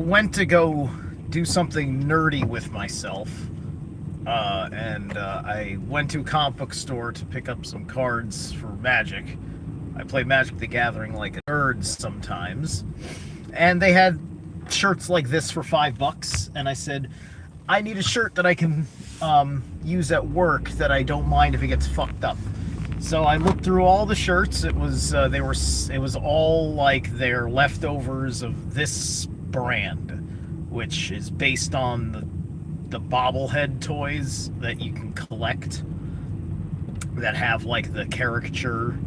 went to go do something nerdy with myself, and I went to a comic book store to pick up some cards for Magic. I play Magic the Gathering like a nerd sometimes, and they had shirts like this for $5, and I said, I need a shirt that I can use at work that I don't mind if it gets fucked up. So I looked through all the shirts. It was all like their leftovers of this brand, which is based on the bobblehead toys that you can collect that have like the caricature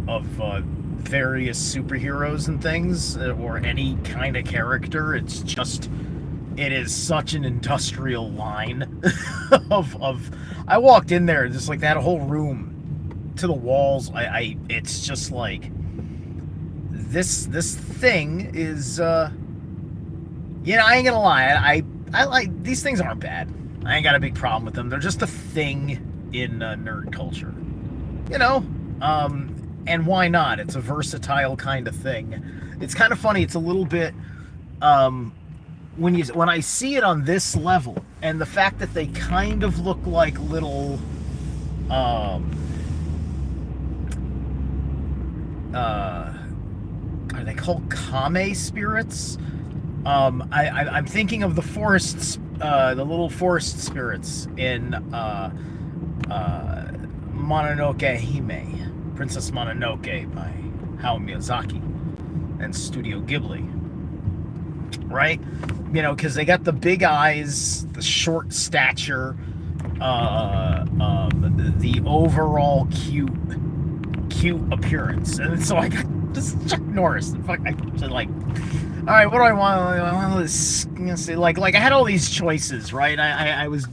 of various superheroes and things, or any kind of character. It is such an industrial line of I walked in there, just like they had a whole room to the walls. It's just like this thing is I ain't gonna lie, I like these things. Aren't bad. I ain't got a big problem with them. They're just a thing in nerd culture, and why not? It's a versatile kind of thing. It's kind of funny. It's a little bit when I see it on this level, and the fact that they kind of look like little are they called kame spirits? I'm thinking of the forests, the little forest spirits in Mononoke Hime, Princess Mononoke by Hayao Miyazaki and Studio Ghibli. Right? Because they got the big eyes, the short stature, the overall cute appearance. And so I got this Chuck Norris. I said, like, all right, what do I want? I want this, like I had all these choices, right? I was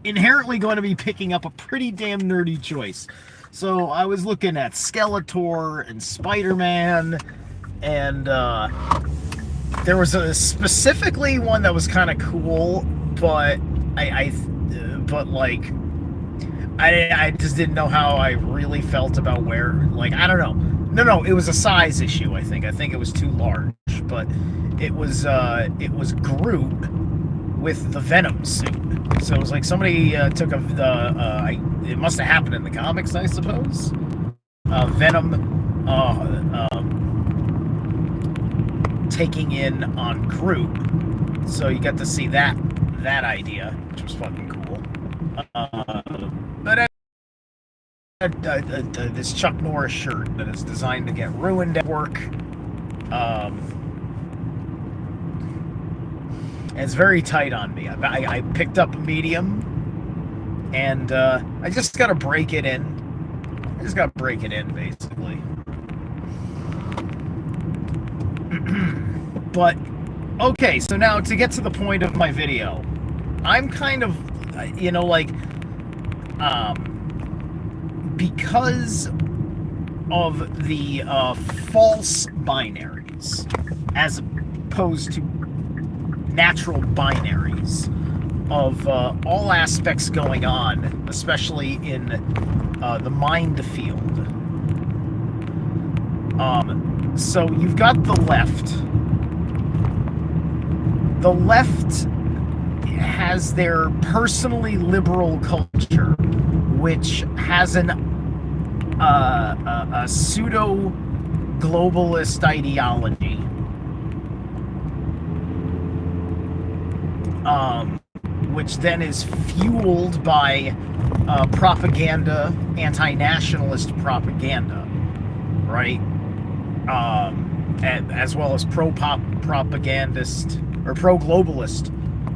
inherently going to be picking up a pretty damn nerdy choice. So I was looking at Skeletor and Spider-Man, and there was specifically one that was kind of cool, but I just didn't know how I really felt about where, like, I don't know. No, it was a size issue, I think. I think it was too large, but it was Groot with the Venom suit. So it was like somebody took it must have happened in the comics, I suppose. Venom taking in on Groot. So you got to see that idea, which was fucking cool. But this Chuck Norris shirt that is designed to get ruined at work. It's very tight on me. I picked up a medium, and I just got to break it in. Basically. But, okay, so now to get to the point of my video, I'm kind of, because of the false binaries, as opposed to natural binaries of all aspects going on, especially in the mind field. So you've got the left. The left has their personally liberal culture, which has a pseudo-globalist ideology. Which then is fueled by propaganda, anti-nationalist propaganda, right? As well as pro-propagandist or pro-globalist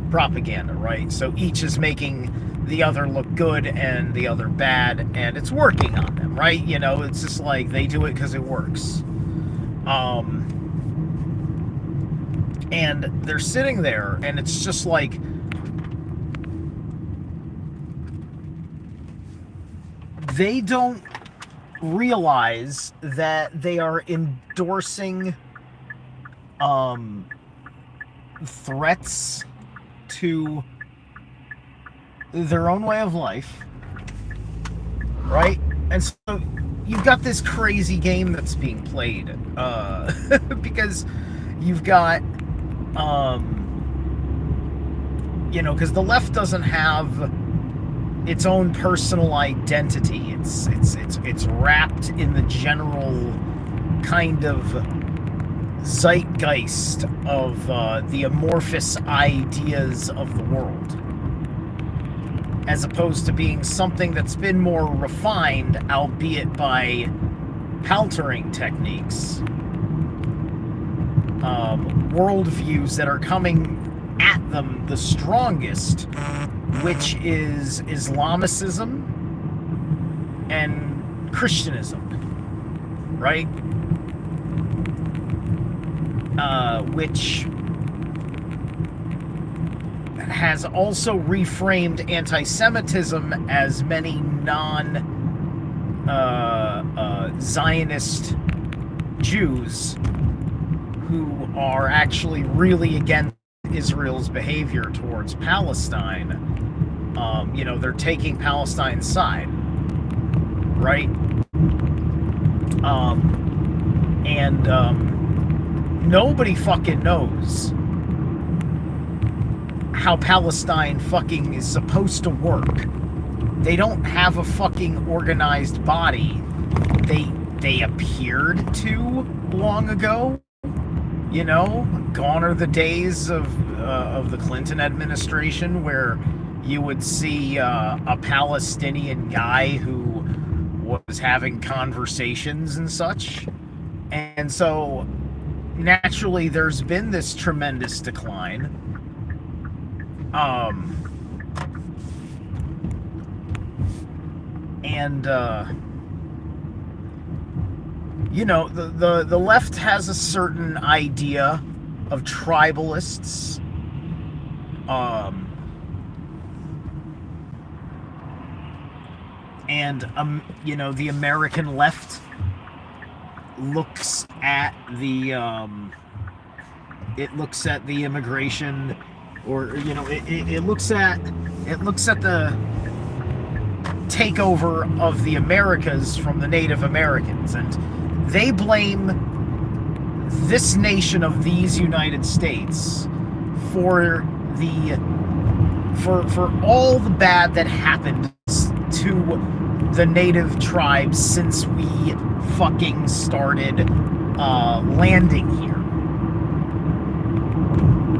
propaganda, right? So each is making the other look good and the other bad, and it's working on them, right? It's just like they do it because it works. And they're sitting there, and it's just like, they don't realize that they are endorsing threats to their own way of life, right? And so you've got this crazy game that's being played, because you've got Because the left doesn't have its own personal identity. It's wrapped in the general kind of zeitgeist of the amorphous ideas of the world, as opposed to being something that's been more refined, albeit by paltering techniques, worldviews that are coming at them the strongest, which is Islamicism and Christianism, right? Which has also reframed anti-Semitism as many non-Zionist Jews who are actually really against Israel's behavior towards Palestine. They're taking Palestine's side, right? Nobody fucking knows how Palestine fucking is supposed to work. They don't have a fucking organized body. They appeared to long ago. Gone are the days of the Clinton administration where you would see a Palestinian guy who was having conversations and such. And so naturally there's been this tremendous decline. The left has a certain idea of tribalists. The American left looks at the immigration, or it looks at the takeover of the Americas from the Native Americans, and they blame this nation of these United States for all the bad that happened to the native tribes since we fucking started landing here,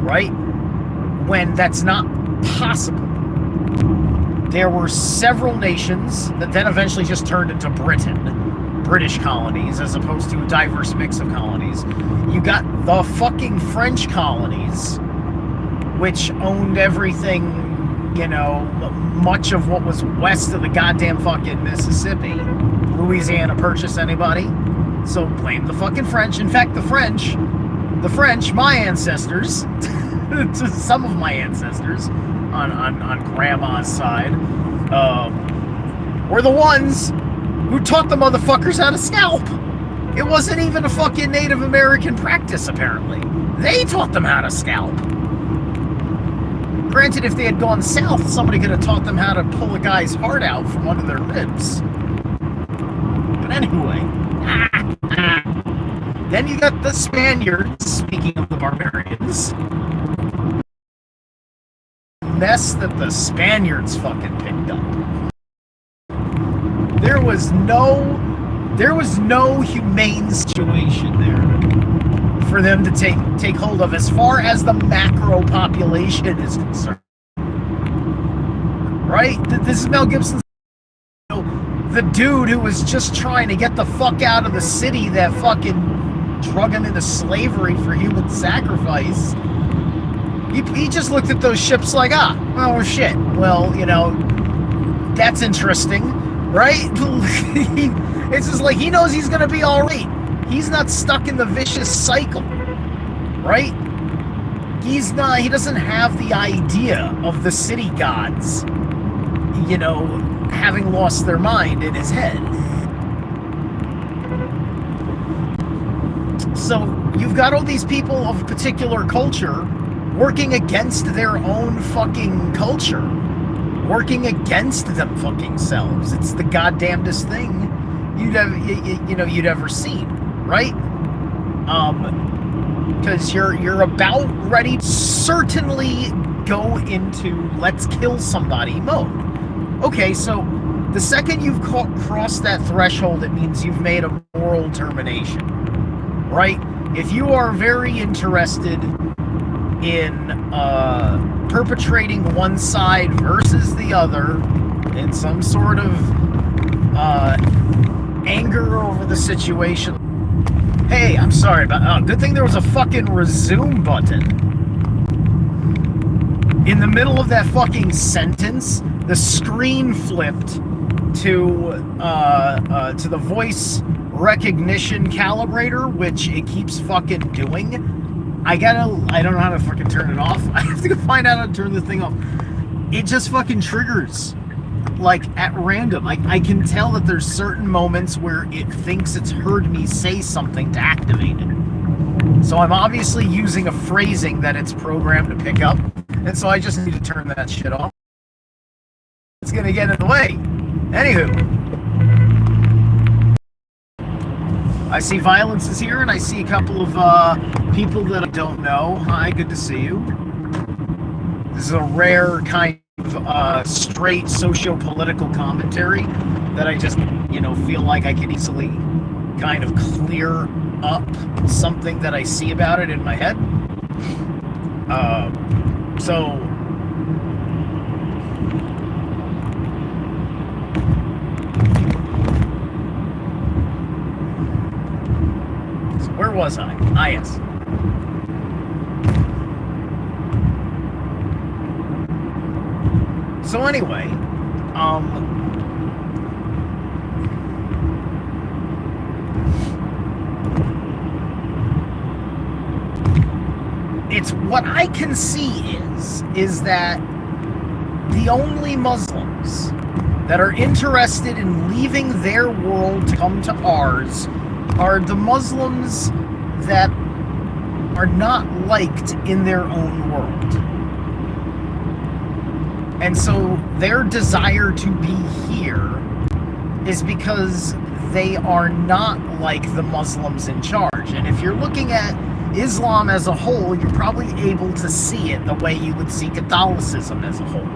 right? When that's not possible. There were several nations that then eventually just turned into British colonies, as opposed to a diverse mix of colonies. You got the fucking French colonies, which owned everything, much of what was west of the goddamn fucking Mississippi. Louisiana purchased anybody? So blame the fucking French. In fact, the French, my ancestors, some of my ancestors on grandma's side, were the ones who taught the motherfuckers how to scalp. It wasn't even a fucking Native American practice, apparently. They taught them how to scalp. Granted, if they had gone south, somebody could have taught them how to pull a guy's heart out from under their ribs. But anyway. Then you got the Spaniards, speaking of the barbarians. Mess that the Spaniards fucking picked up. There was no humane situation there for them to take hold of as far as the macro population is concerned. Right? This is Mel Gibson's, the dude who was just trying to get the fuck out of the city that fucking drug him into slavery for human sacrifice. He just looked at those ships like, oh shit, well, that's interesting, right? It's just like he knows he's gonna be all right. He's not stuck in the vicious cycle, right? He doesn't have the idea of the city gods, having lost their mind in his head. So you've got all these people of a particular culture working against their own fucking culture, working against them fucking selves. It's the goddamnedest thing you'd ever seen, right? because you're about ready to certainly go into let's kill somebody mode. Okay, so the second you've crossed that threshold, it means you've made a moral determination, right? If you are very interested in perpetrating one side versus the other in some sort of anger over the situation. Hey, I'm sorry about. Oh, good thing there was a fucking resume button. In the middle of that fucking sentence, the screen flipped to the voice recognition calibrator, which it keeps fucking doing. I don't know how to fucking turn it off. I have to go find out how to turn the thing off. It just fucking triggers, like, at random. I can tell that there's certain moments where it thinks it's heard me say something to activate it. So I'm obviously using a phrasing that it's programmed to pick up, and so I just need to turn that shit off. It's gonna get in the way. Anywho, I see Violence is here, and I see a couple of people that I don't know. Hi, good to see you. This is a rare kind of straight socio-political commentary that I just, feel like I can easily kind of clear up something that I see about it in my head. So where was I? Ah, yes. So anyway, it's what I can see is that the only Muslims that are interested in leaving their world to come to ours are the Muslims that are not liked in their own world. And so their desire to be here is because they are not like the Muslims in charge. And if you're looking at Islam as a whole, you're probably able to see it the way you would see Catholicism as a whole,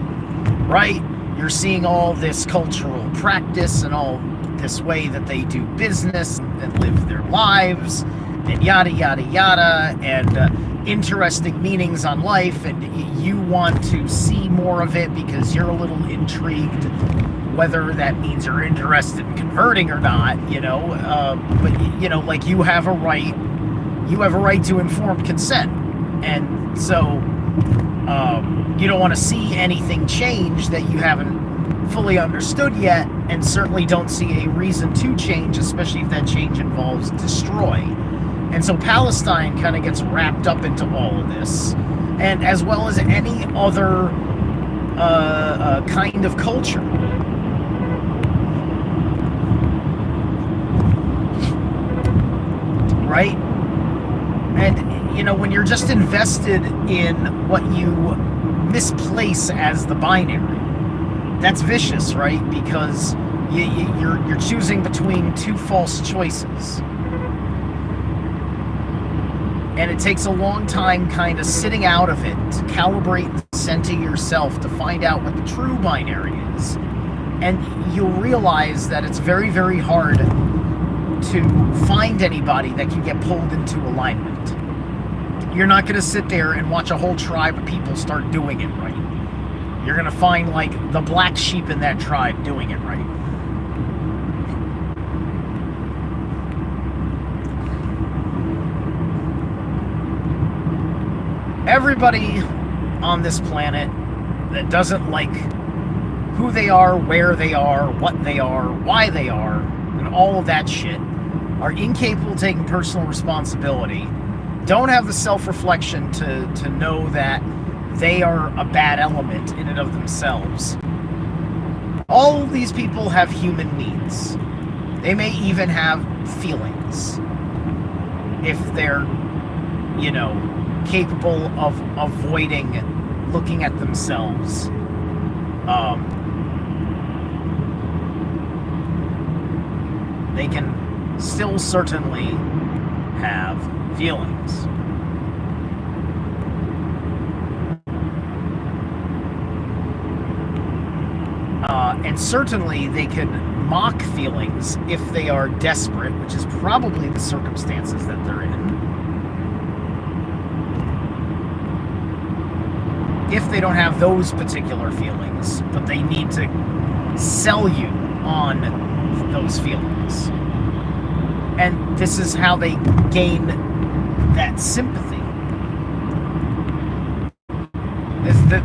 right? You're seeing all this cultural practice and all this way that they do business and live their lives and yada yada yada, and interesting meanings on life, and you want to see more of it because you're a little intrigued, whether that means you're interested in converting or not, but like you have a right to informed consent, and so you don't want to see anything change that you haven't fully understood yet, and certainly don't see a reason to change, especially if that change involves destroy. And so Palestine kind of gets wrapped up into all of this, and as well as any other kind of culture. Right? And, when you're just invested in what you misplace as the binary, that's vicious, right? Because you're choosing between two false choices. And it takes a long time kind of sitting out of it to calibrate and center yourself to find out what the true binary is. And you'll realize that it's very, very hard to find anybody that can get pulled into alignment. You're not going to sit there and watch a whole tribe of people start doing it right. You're going to find, like, the black sheep in that tribe doing it right. Everybody on this planet that doesn't like who they are, where they are, what they are, why they are, and all of that shit, are incapable of taking personal responsibility, don't have the self-reflection to know that they are a bad element in and of themselves. All of these people have human needs. They may even have feelings. If they're, capable of avoiding looking at themselves. They can still certainly have feelings. And certainly they can mock feelings if they are desperate, which is probably the circumstances that they're in. If they don't have those particular feelings, but they need to sell you on those feelings. And this is how they gain that sympathy.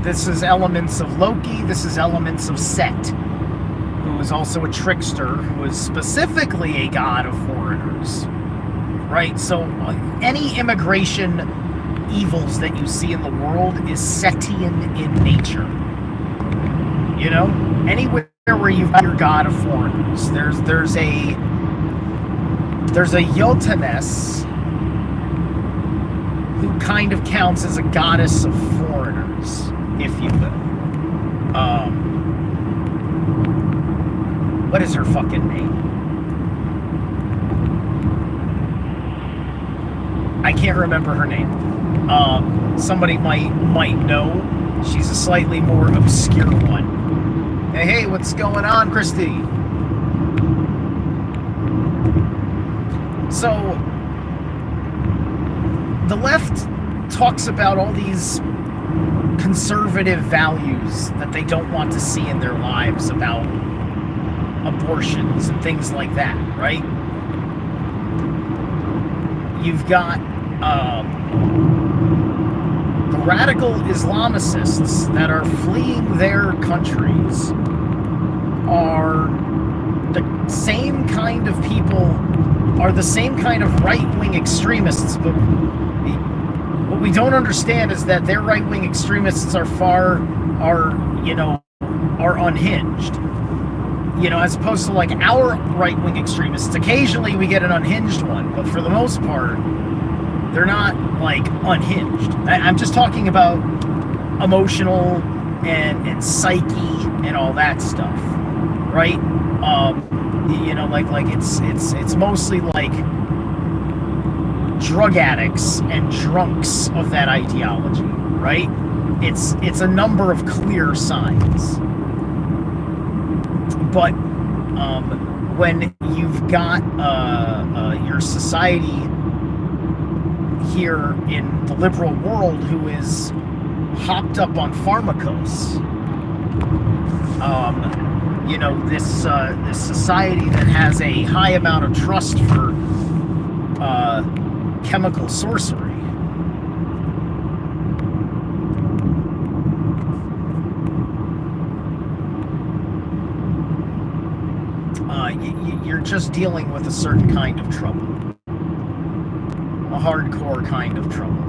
This is elements of Loki, this is elements of Set, who is also a trickster, who is specifically a god of foreigners. Right? So any immigration evils that you see in the world is Setian in nature. You know? Anywhere where you've got your god of foreigners, there's a Jotunnes who kind of counts as a goddess of foreigners, if you will. What is her fucking name? I can't remember her name. Somebody might know. She's a slightly more obscure one. Hey, what's going on, Christy? So, the left talks about all these conservative values that they don't want to see in their lives about abortions and things like that, right? You've got the radical Islamicists that are fleeing their countries are the same kind of people, are the same kind of right-wing extremists, but what we don't understand is that their right-wing extremists are unhinged. You know, as opposed to like our right-wing extremists. Occasionally we get an unhinged one, but for the most part, they're not like unhinged. I'm just talking about emotional and psyche and all that stuff, right? You know, like it's mostly like drug addicts and drunks of that ideology, right? It's a number of clear signs. But when you've got your society here in the liberal world who is hopped up on pharmacos, you know, this society that has a high amount of trust for chemical sorcery. You're just dealing with a certain kind of trouble. A hardcore kind of trouble.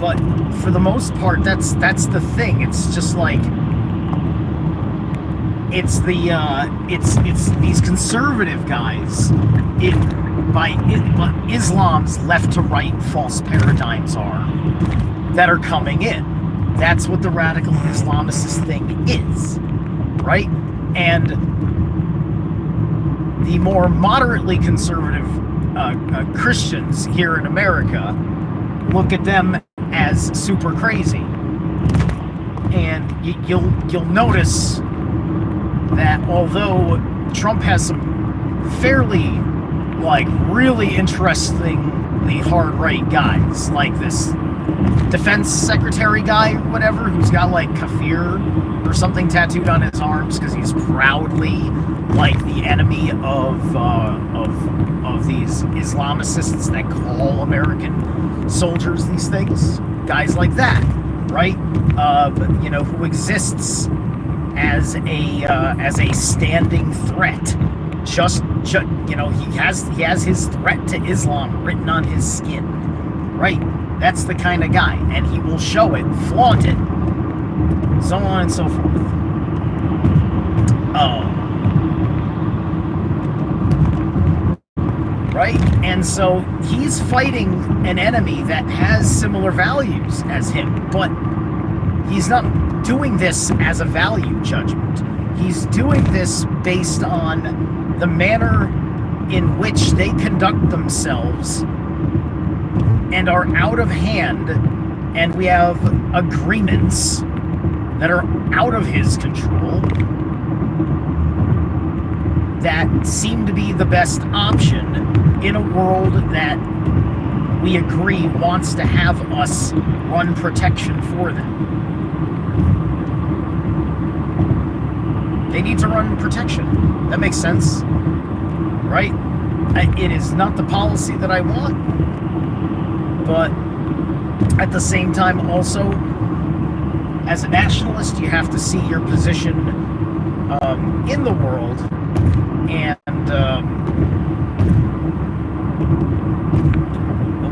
But for the most part, that's the thing. It's just like it's these conservative guys by Islam's left to right false paradigms that are coming in. That's what the radical Islamicist thing is, right? And the more moderately conservative Christians here in America look at them as super crazy. And you'll notice that although Trump has some fairly, like, really interestingly hard right guys, like this defense secretary guy, whatever, who's got like kafir or something tattooed on his arms because he's proudly like the enemy of these Islamicists that call American soldiers these things. Guys like that, right? You know, who exists as a standing threat. Just you know, he has his threat to Islam written on his skin, right? That's the kind of guy, and he will show it, flaunt it, so on and so forth. Right? And so he's fighting an enemy that has similar values as him, but he's not doing this as a value judgment. He's doing this based on the manner in which they conduct themselves and are out of hand and we have agreements that are out of his control that seem to be the best option in a world that we agree wants to have us run protection for them. They need to run protection. That makes sense, right? It is not the policy that I want, but at the same time, also, as a nationalist, you have to see your position in the world, and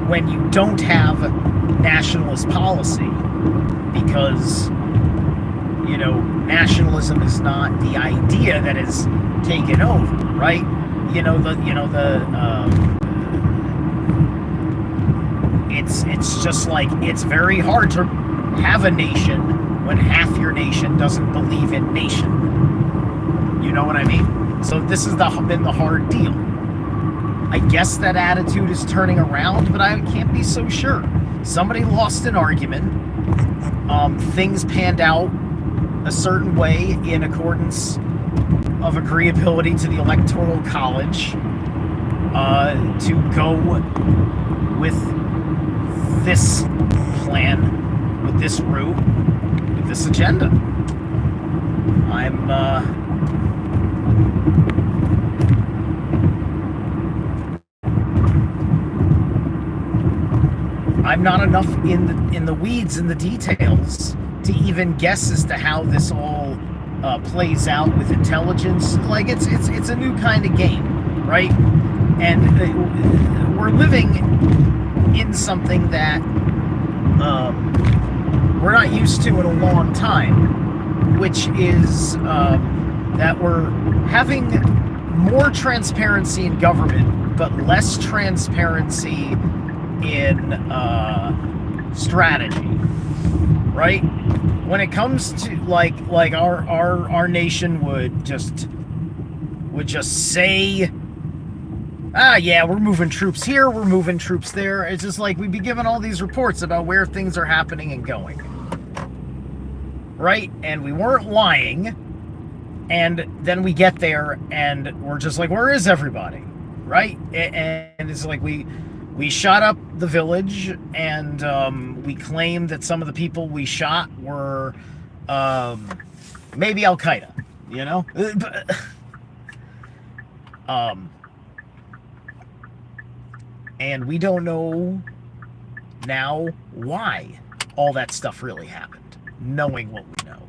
when you don't have nationalist policy, because, you know, nationalism is not the idea that is taken over, right? It's just like, it's very hard to have a nation when half your nation doesn't believe in nation. You know what I mean? So this has been the hard deal. I guess that attitude is turning around, but I can't be so sure. Somebody lost an argument. Things panned out a certain way in accordance of agreeability to the Electoral College to go with this plan, with this route, with this agenda. I'm not enough in the weeds, in the details, to even guess as to how this all plays out with intelligence. Like, it's a new kind of game, right? And we're living in something that we're not used to in a long time, which is that we're having more transparency in government, but less transparency in strategy, right? When it comes to like our nation would just say, yeah, we're moving troops here, we're moving troops there. It's just like we'd be given all these reports about where things are happening and going, right? And we weren't lying, and then we get there and we're just like, where is everybody, right? And it's like we shot up the village, and we claimed that some of the people we shot were maybe Al-Qaeda, you know? And we don't know now why all that stuff really happened, knowing what we know.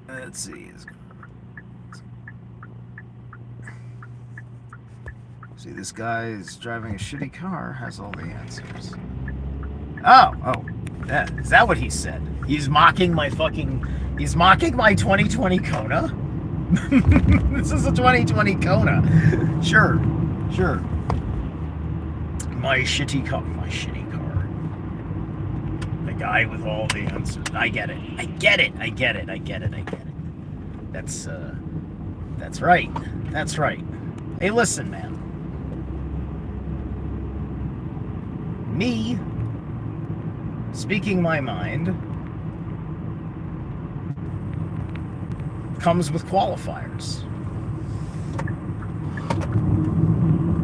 Let's see. See, this guy is driving a shitty car, has all the answers. Oh, is that what he said? He's mocking my 2020 Kona? This is a 2020 Kona. Sure. My shitty car. The guy with all the answers. I get it. That's right. Hey, listen, man. Me speaking my mind comes with qualifiers.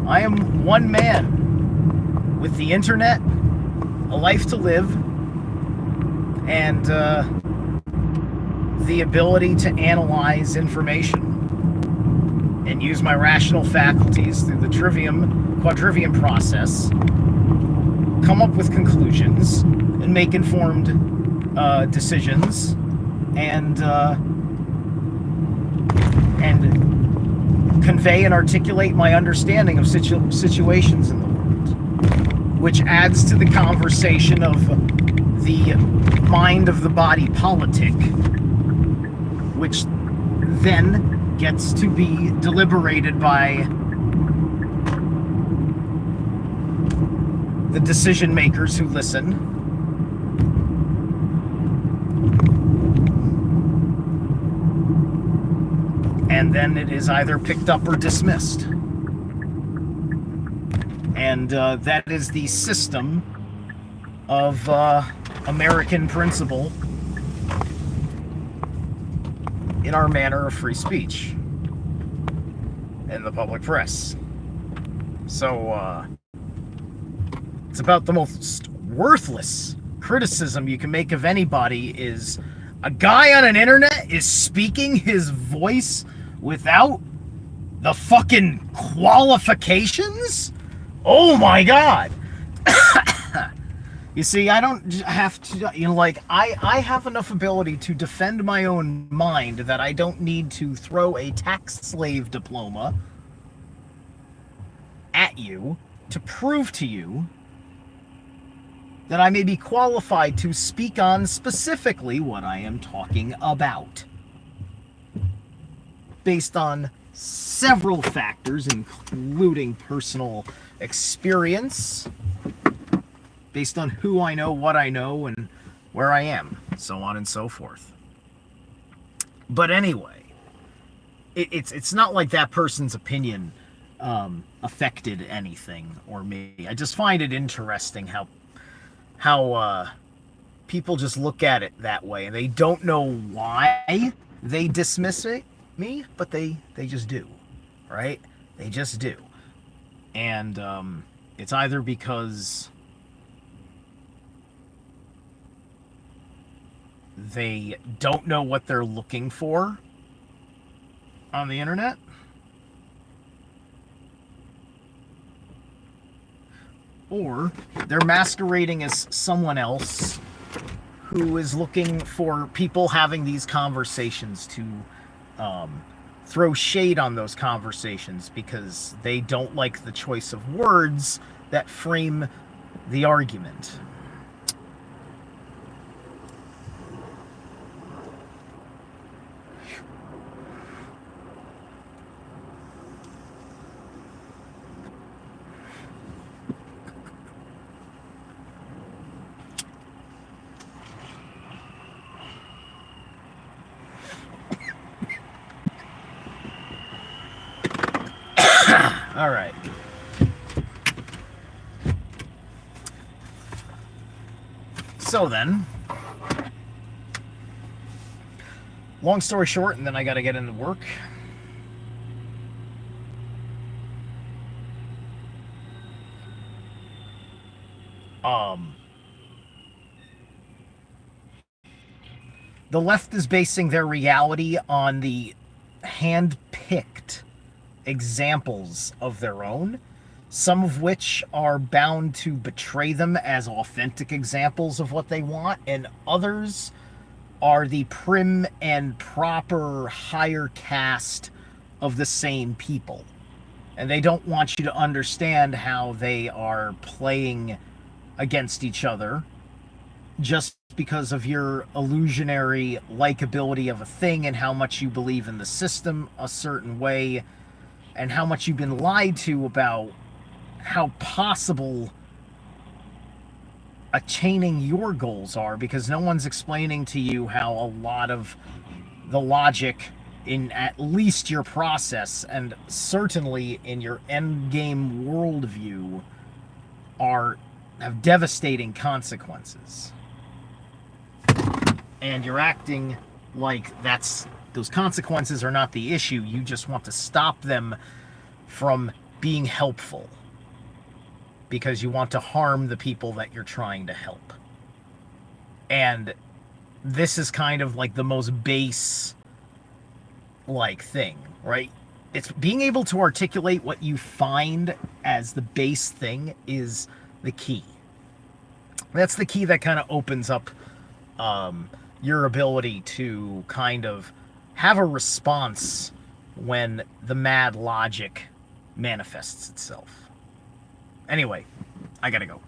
I am one man with the internet, a life to live, and the ability to analyze information and use my rational faculties through the quadrivium process, come up with conclusions, and make informed decisions, and convey and articulate my understanding of situations in the world, which adds to the conversation of the mind of the body politic, which then gets to be deliberated by the decision makers who listen. And then it is either picked up or dismissed. And that is the system of American principle in our manner of free speech in the public press. So, it's about the most worthless criticism you can make of anybody is a guy on an internet is speaking his voice without the fucking qualifications? Oh my god. You see, I don't have to, I have enough ability to defend my own mind that I don't need to throw a tax slave diploma at you to prove to you that I may be qualified to speak on specifically what I am talking about. Based on several factors, including personal experience, based on who I know, what I know, and where I am, so on and so forth. But anyway, it's not like that person's opinion affected anything or me. I just find it interesting how people just look at it that way, and they don't know why they dismiss me, but they just do, right? They just do. And it's either because they don't know what they're looking for on the internet, or they're masquerading as someone else who is looking for people having these conversations to throw shade on those conversations because they don't like the choice of words that frame the argument. All right. So then, long story short, and then I got to get into work. The left is basing their reality on the hand-picked examples of their own, some of which are bound to betray them as authentic examples of what they want, and others are the prim and proper higher caste of the same people. And they don't want you to understand how they are playing against each other just because of your illusionary likability of a thing and how much you believe in the system a certain way, and how much you've been lied to about how possible attaining your goals are, because no one's explaining to you how a lot of the logic in at least your process and certainly in your endgame worldview have devastating consequences. And you're acting like those consequences are not the issue. You just want to stop them from being helpful because you want to harm the people that you're trying to help. And this is kind of like the most base thing, right? It's being able to articulate what you find as the base thing is the key. That's the key that kind of opens up your ability to kind of have a response when the mad logic manifests itself. Anyway, I gotta go.